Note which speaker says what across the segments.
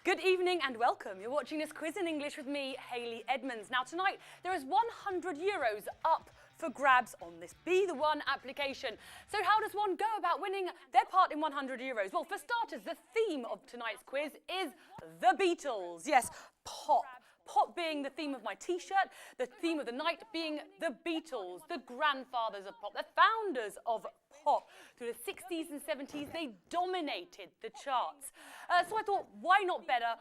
Speaker 1: Good evening and welcome. You're watching this quiz in English with me, Hayley Edmonds. Now tonight, there is €100 up for grabs on this Be The One application. So how does one go about winning their part in €100? Well, for starters, the theme of tonight's quiz is the Beatles. Yes, pop. Pop being the theme of my t-shirt, the theme of the night being the Beatles, the grandfathers of pop, the founders of pop. Through the 60s and 70s, they dominated the charts. So I thought, why not better,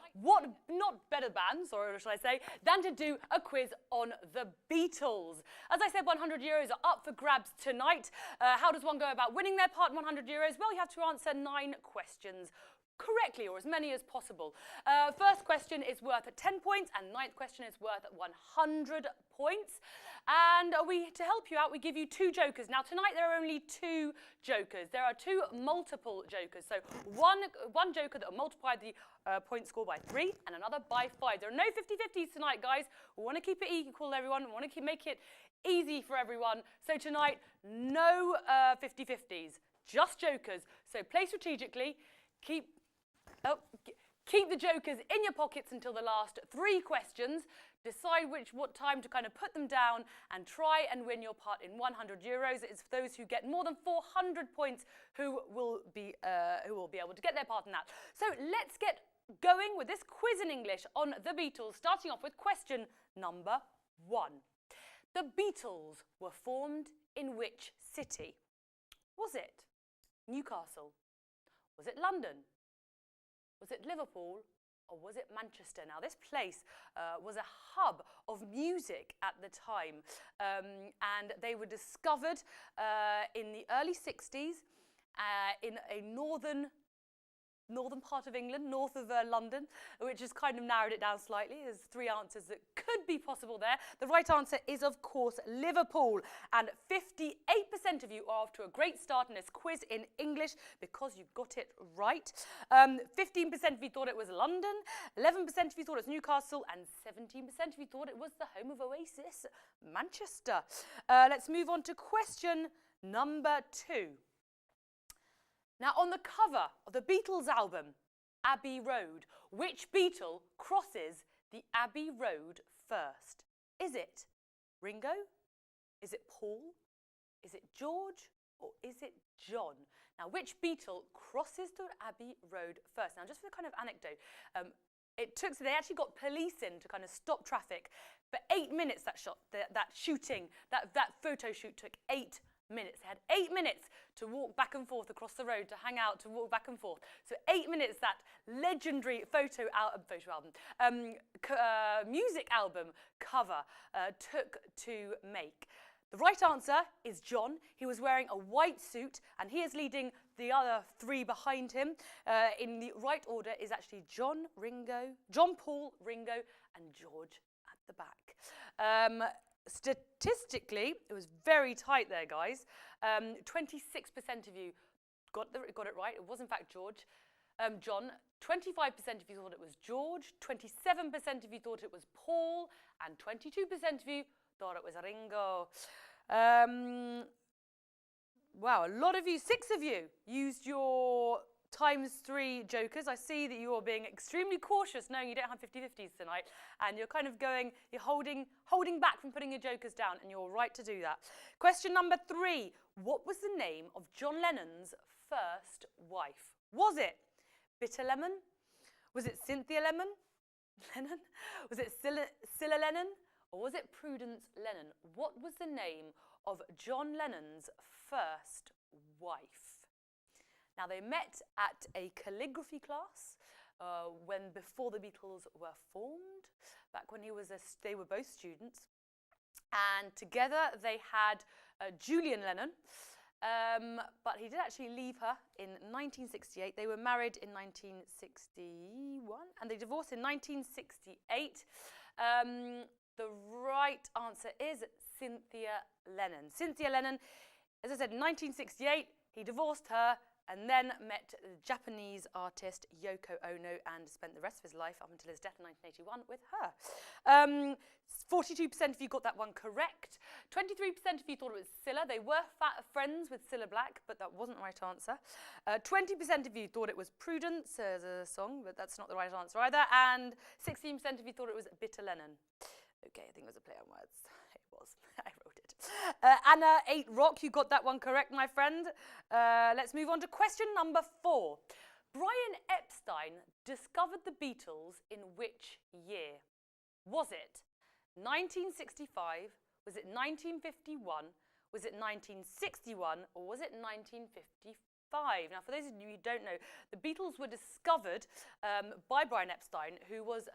Speaker 1: not better bands, or shall I say, than to do a quiz on the Beatles. As I said, €100 are up for grabs tonight. How does one go about winning their part in €100? Well, you have to answer 9 questions correctly, or as many as possible. First question is worth 10 points, and ninth question is worth 100 points. And to help you out, we give you 2 jokers. Now, tonight there are only 2 jokers. There are 2 multiple jokers. So one joker that will multiply the point score by 3 and another by 5. There are no 50-50s tonight, guys. We want to keep it equal, everyone. We want to make it easy for everyone. So tonight, no 50-50s, just jokers. So play strategically. Keep the jokers in your pockets until the last 3 questions. Decide what time to kind of put them down and try and win your part in €100. It's for those who get more than 400 points who will be able to get their part in that. So let's get going with this quiz in English on the Beatles, starting off with question number 1. The Beatles were formed in which city? Was it Newcastle? Was it London? Was it Liverpool, or was it Manchester? Now, this place was a hub of music at the time, and they were discovered in the early 60s in a northern part of England, north of London, which has kind of narrowed it down slightly. There's 3 answers that could be possible there. The right answer is, of course, Liverpool. And 58% of you are off to a great start in this quiz in English because you got it right. 15% of you thought it was London, 11% of you thought it was Newcastle, and 17% of you thought it was the home of Oasis, Manchester. Let's move on to question number 2. Now, on the cover of the Beatles album, Abbey Road, which Beatle crosses the Abbey Road first? Is it Ringo? Is it Paul? Is it George? Or is it John? Now, which Beatle crosses the Abbey Road first? Now, just for a kind of anecdote, so they actually got police in to kind of stop traffic for 8 minutes. That photo shoot took 8 minutes. They had 8 minutes to walk back and forth across the road, to hang out, to walk back and forth. So 8 minutes that legendary music album cover took to make. The right answer is John. He was wearing a white suit, and he is leading the other 3 behind him. In the right order is actually John, Paul, Ringo, and George at the back. Statistically, it was very tight there, guys. 26% of you got it right. It was, in fact, John. 25% of you thought it was George. 27% of you thought it was Paul. And 22% of you thought it was Ringo. Wow, a lot of you, 6 of you, used your ×3 jokers. I see that you are being extremely cautious, knowing you don't have 50-50s tonight, and you're kind of you're holding back from putting your jokers down, and you're right to do that. Question number 3. What was the name of John Lennon's first wife? Was it Bitter Lemon? Was it Cynthia Lennon? Was it Cilla Lennon? Or was it Prudence Lennon? What was the name of John Lennon's first wife? Now, they met at a calligraphy class before the Beatles were formed, back when they were both students. And together they had Julian Lennon, but he did actually leave her in 1968. They were married in 1961, and they divorced in 1968. The right answer is Cynthia Lennon. Cynthia Lennon, as I said, in 1968, he divorced her. and then met the Japanese artist Yoko Ono and spent the rest of his life up until his death in 1981 with her. 42% of you got that one correct. 23% of you thought it was Cilla. They were friends with Cilla Black, but that wasn't the right answer. 20% of you thought it was Prudence as a song, but that's not the right answer either. And 16% of you thought it was Bitter Lennon. Okay, I think it was a play on words. It was. I wrote it. Anna 8 Rock, you got that one correct, my friend. Let's move on to question number 4. Brian Epstein discovered the Beatles in which year? Was it 1965? Was it 1951? Was it 1961? Or was it 1955? Now, for those of you who don't know, the Beatles were discovered by Brian Epstein, who was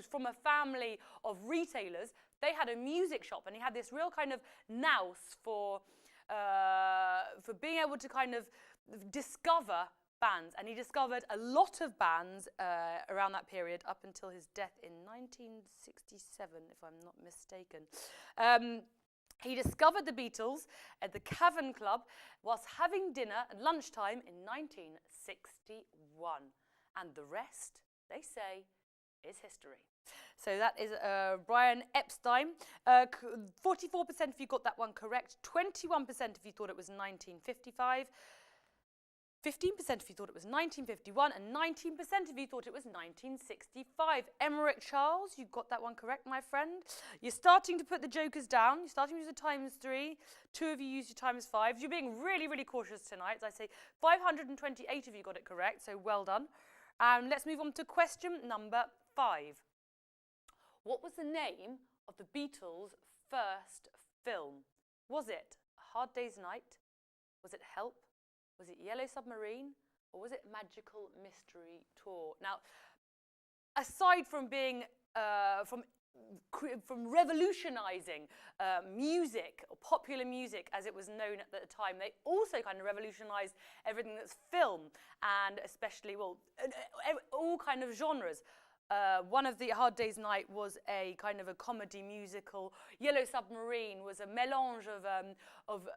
Speaker 1: from a family of retailers. They had a music shop, and he had this real kind of nous for being able to kind of discover bands. And he discovered a lot of bands around that period up until his death in 1967, if I'm not mistaken. He discovered the Beatles at the Cavern Club whilst having dinner at lunchtime in 1961. And the rest, they say, is history. So that is Brian Epstein. 44% of you got that one correct. 21% of you thought it was 1955. 15% of you thought it was 1951, and 19% of you thought it was 1965. Emmerich Charles, you got that one correct, my friend. You're starting to put the jokers down. You're starting to use the times 3. 2 of you used your times 5. You're being really, really cautious tonight. As I say, 528 of you got it correct, so well done. Let's move on to question number 5. What was the name of the Beatles' first film? Was it A Hard Day's Night? Was it Help? Was it Yellow Submarine, or was it Magical Mystery Tour? Now, aside from being from revolutionising music, or popular music as it was known at the time, they also kind of revolutionised everything that's film, and especially, well, all kind of genres. One of the Hard Day's Night was a kind of a comedy musical. Yellow Submarine was a melange of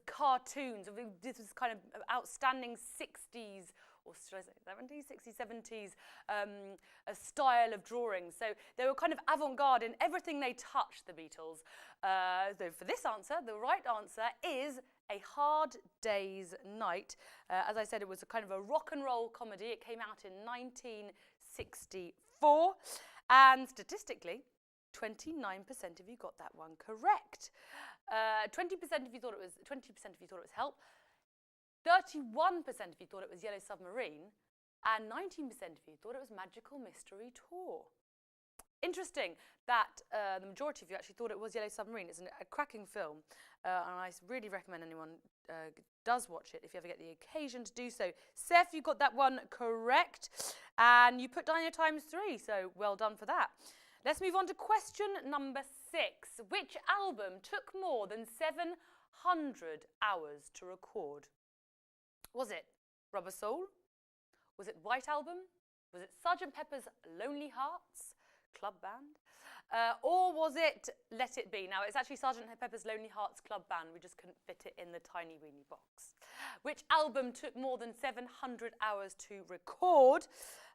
Speaker 1: cartoons. This was kind of outstanding 60s, or should I say 70s, 60s, 70s a style of drawing. So they were kind of avant-garde in everything they touched, the Beatles. So for this answer, the right answer is A Hard Day's Night. As I said, it was a kind of a rock and roll comedy. It came out in 1964, and statistically, 29% of you got that one correct. 20% of you thought it was Help. 31% of you thought it was Yellow Submarine, and 19% of you thought it was Magical Mystery Tour. Interesting that the majority of you actually thought it was Yellow Submarine. It's a cracking film, and I really recommend anyone does watch it if you ever get the occasion to do so. Seth, you got that one correct, and you put down your times 3, so well done for that. Let's move on to question number 6. Which album took more than 700 hours to record? Was it Rubber Soul? Was it White Album? Was it Sgt. Pepper's Lonely Hearts Club Band? Or was it Let It Be? Now, it's actually Sgt. Pepper's Lonely Hearts Club Band. We just couldn't fit it in the tiny weeny box. Which album took more than 700 hours to record?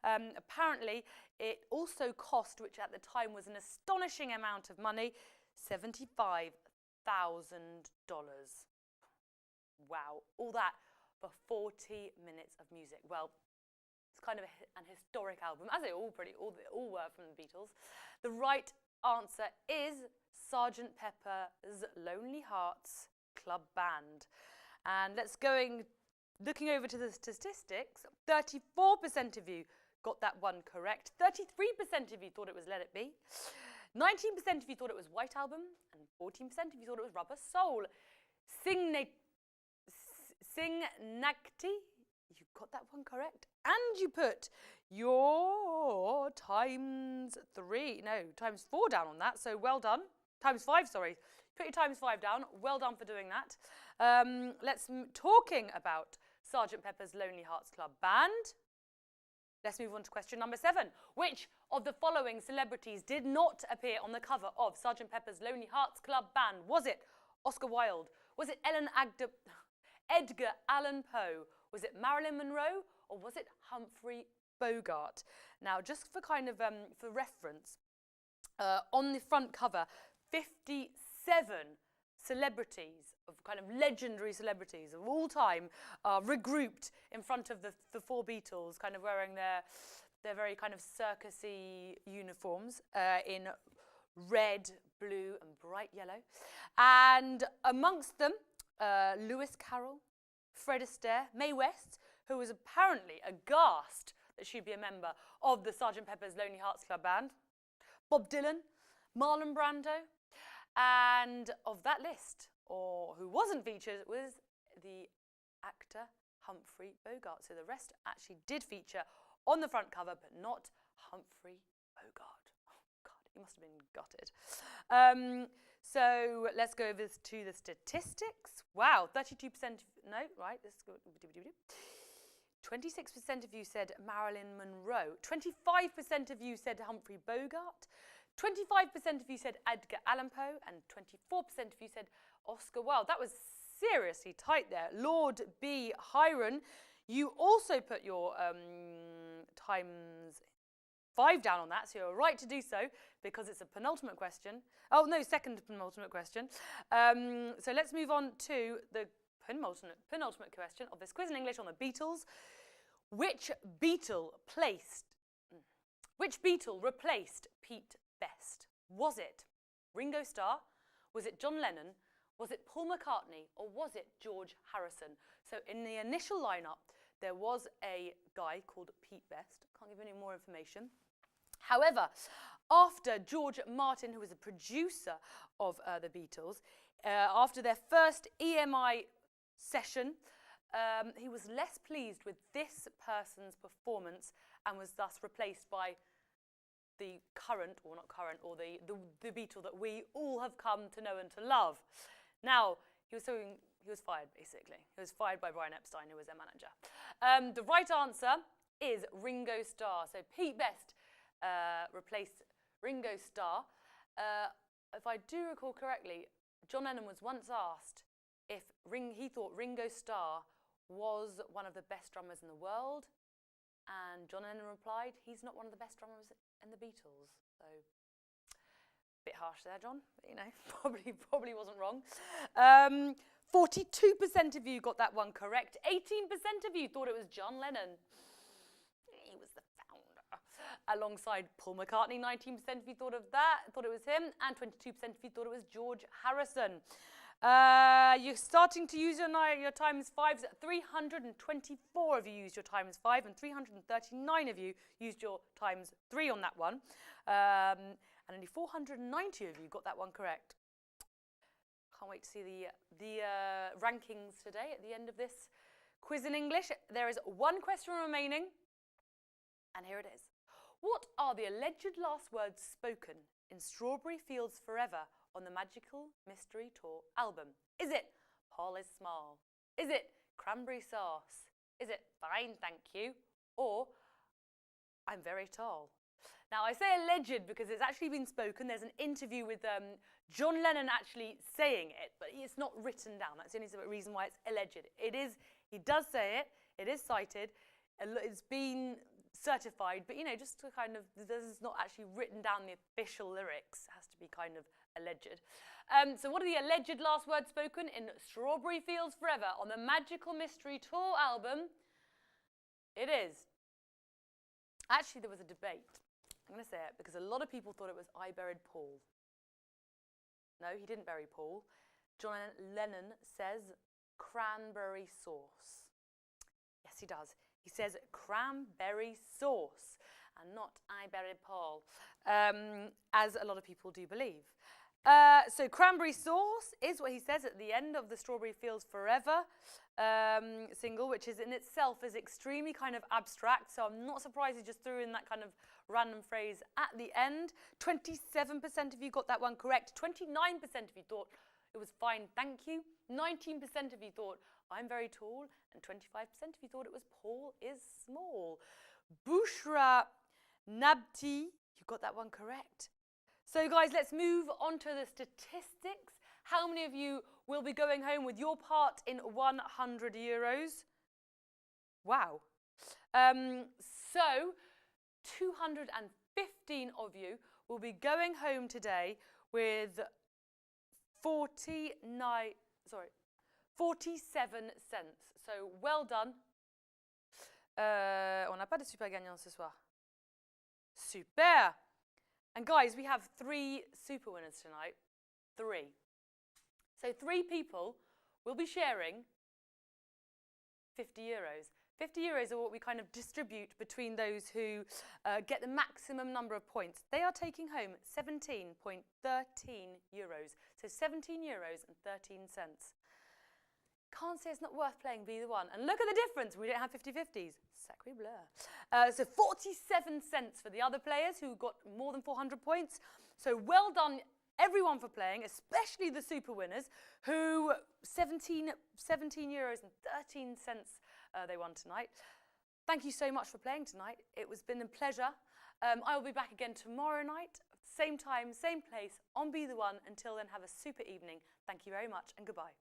Speaker 1: Apparently, it also cost, which at the time was an astonishing amount of money, $75,000. Wow, all that for 40 minutes of music. Well, it's kind of an historic album, as they all were from the Beatles. The right answer is Sgt. Pepper's Lonely Hearts Club Band. And looking over to the statistics, 34% of you got that one correct. 33% of you thought it was Let It Be. 19% of you thought it was White Album, and 14% of you thought it was Rubber Soul. Sing-Nakti, you got that one correct. And you put your times 4 down on that, so well done. Times 5, sorry. Put your times 5 down. Well done for doing that. Talking about Sgt. Pepper's Lonely Hearts Club Band, let's move on to question number 7. Which of the following celebrities did not appear on the cover of Sgt. Pepper's Lonely Hearts Club Band? Was it Oscar Wilde? Was it Edgar Allan Poe? Was it Marilyn Monroe or was it Humphrey Bogart? Now, just for kind of for reference, on the front cover, 57 celebrities, of kind of legendary celebrities of all time, are regrouped in front of the four Beatles, kind of wearing their very kind of circusy uniforms in red, blue and bright yellow. And amongst them, Lewis Carroll, Fred Astaire, Mae West, who was apparently aghast that she'd be a member of the Sgt. Pepper's Lonely Hearts Club Band, Bob Dylan, Marlon Brando, and of that list, or who wasn't featured, was the actor Humphrey Bogart. So the rest actually did feature on the front cover, but not Humphrey Bogart. Oh God, he must have been gutted. So let's go over to the statistics. Wow, 32%, no, right, let's go. 26% of you said Marilyn Monroe. 25% of you said Humphrey Bogart. 25% of you said Edgar Allan Poe. And 24% of you said Oscar Wilde. That was seriously tight there. Lord B. Hiron, you also put your times 5 down on that, so you're right to do so because it's a penultimate question. Oh, no, second penultimate question. So let's move on to the penultimate question of this quiz in English on the Beatles. Which Beatle replaced Pete Best? Was it Ringo Starr? Was it John Lennon? Was it Paul McCartney? Or was it George Harrison? So in the initial lineup, there was a guy called Pete Best. Can't give any more information. However, after George Martin, who was a producer of the Beatles, after their first EMI session, he was less pleased with this person's performance and was thus replaced by the current, or not current, or the Beatle that we all have come to know and to love. Now, he was fired, basically. He was fired by Brian Epstein, who was their manager. The right answer is Ringo Starr. So Pete Best replaced Ringo Starr. If I do recall correctly, John Lennon was once asked if he thought Ringo Starr was one of the best drummers in the world, and John Lennon replied, he's not one of the best drummers in the Beatles. So, bit harsh there, John, but you know, probably wasn't wrong. 42% of you got that one correct. 18% of you thought it was John Lennon. He was the founder. Alongside Paul McCartney, 19% of you thought it was him, and 22% of you thought it was George Harrison. You're starting to use your times 5s. 324 of you used your times 5, and 339 of you used your times 3 on that one. And only 490 of you got that one correct. Can't wait to see the rankings today at the end of this quiz in English. There is one question remaining, and here it is. What are the alleged last words spoken in Strawberry Fields Forever on the Magical Mystery Tour album? Is it Paul is small? Is it cranberry sauce? Is it fine, thank you? Or I'm very tall? Now, I say alleged because it's actually been spoken. There's an interview with John Lennon actually saying it, but it's not written down. That's the only reason why it's alleged. It is, he does say it, it is cited, it's been certified, but you know, just to kind of, this is not actually written down the official lyrics. It has to be kind of alleged. So what are the alleged last words spoken in Strawberry Fields Forever on the Magical Mystery Tour album? It is. Actually, there was a debate. I'm going to say it because a lot of people thought it was I buried Paul. No, he didn't bury Paul. John Lennon says cranberry sauce. Yes, he does. He says cranberry sauce and not I buried Paul, as a lot of people do believe. So cranberry sauce is what he says at the end of the Strawberry Fields Forever single, which is in itself is extremely kind of abstract. So I'm not surprised he just threw in that kind of random phrase at the end. 27% of you got that one correct. 29% of you thought it was fine, thank you. 19% of you thought I'm very tall, and 25% of you thought it was Paul is small. Bushra Nabti, you got that one correct. So guys, let's move on to the statistics How many of you will be going home with your part in 100 euros? Wow. So 215 of you will be going home today with 47 cents. So well done. On n'a pas de super gagnants ce soir. Super. And guys, we have 3 super winners tonight. 3. So 3 people will be sharing 50 euros. 50 euros are what we kind of distribute between those who get the maximum number of points. They are taking home 17.13 euros. So 17 euros and 13 cents. Can't say it's not worth playing Be the One. And look at the difference. We don't have 50-50s. Sacré bleu. So 47 cents for the other players who got more than 400 points. So well done, everyone, for playing, especially the super winners, who 17 euros and 13 cents they won tonight. Thank you so much for playing tonight. It has been a pleasure. I will be back again tomorrow night, same time, same place, on Be the One. Until then, have a super evening. Thank you very much and goodbye.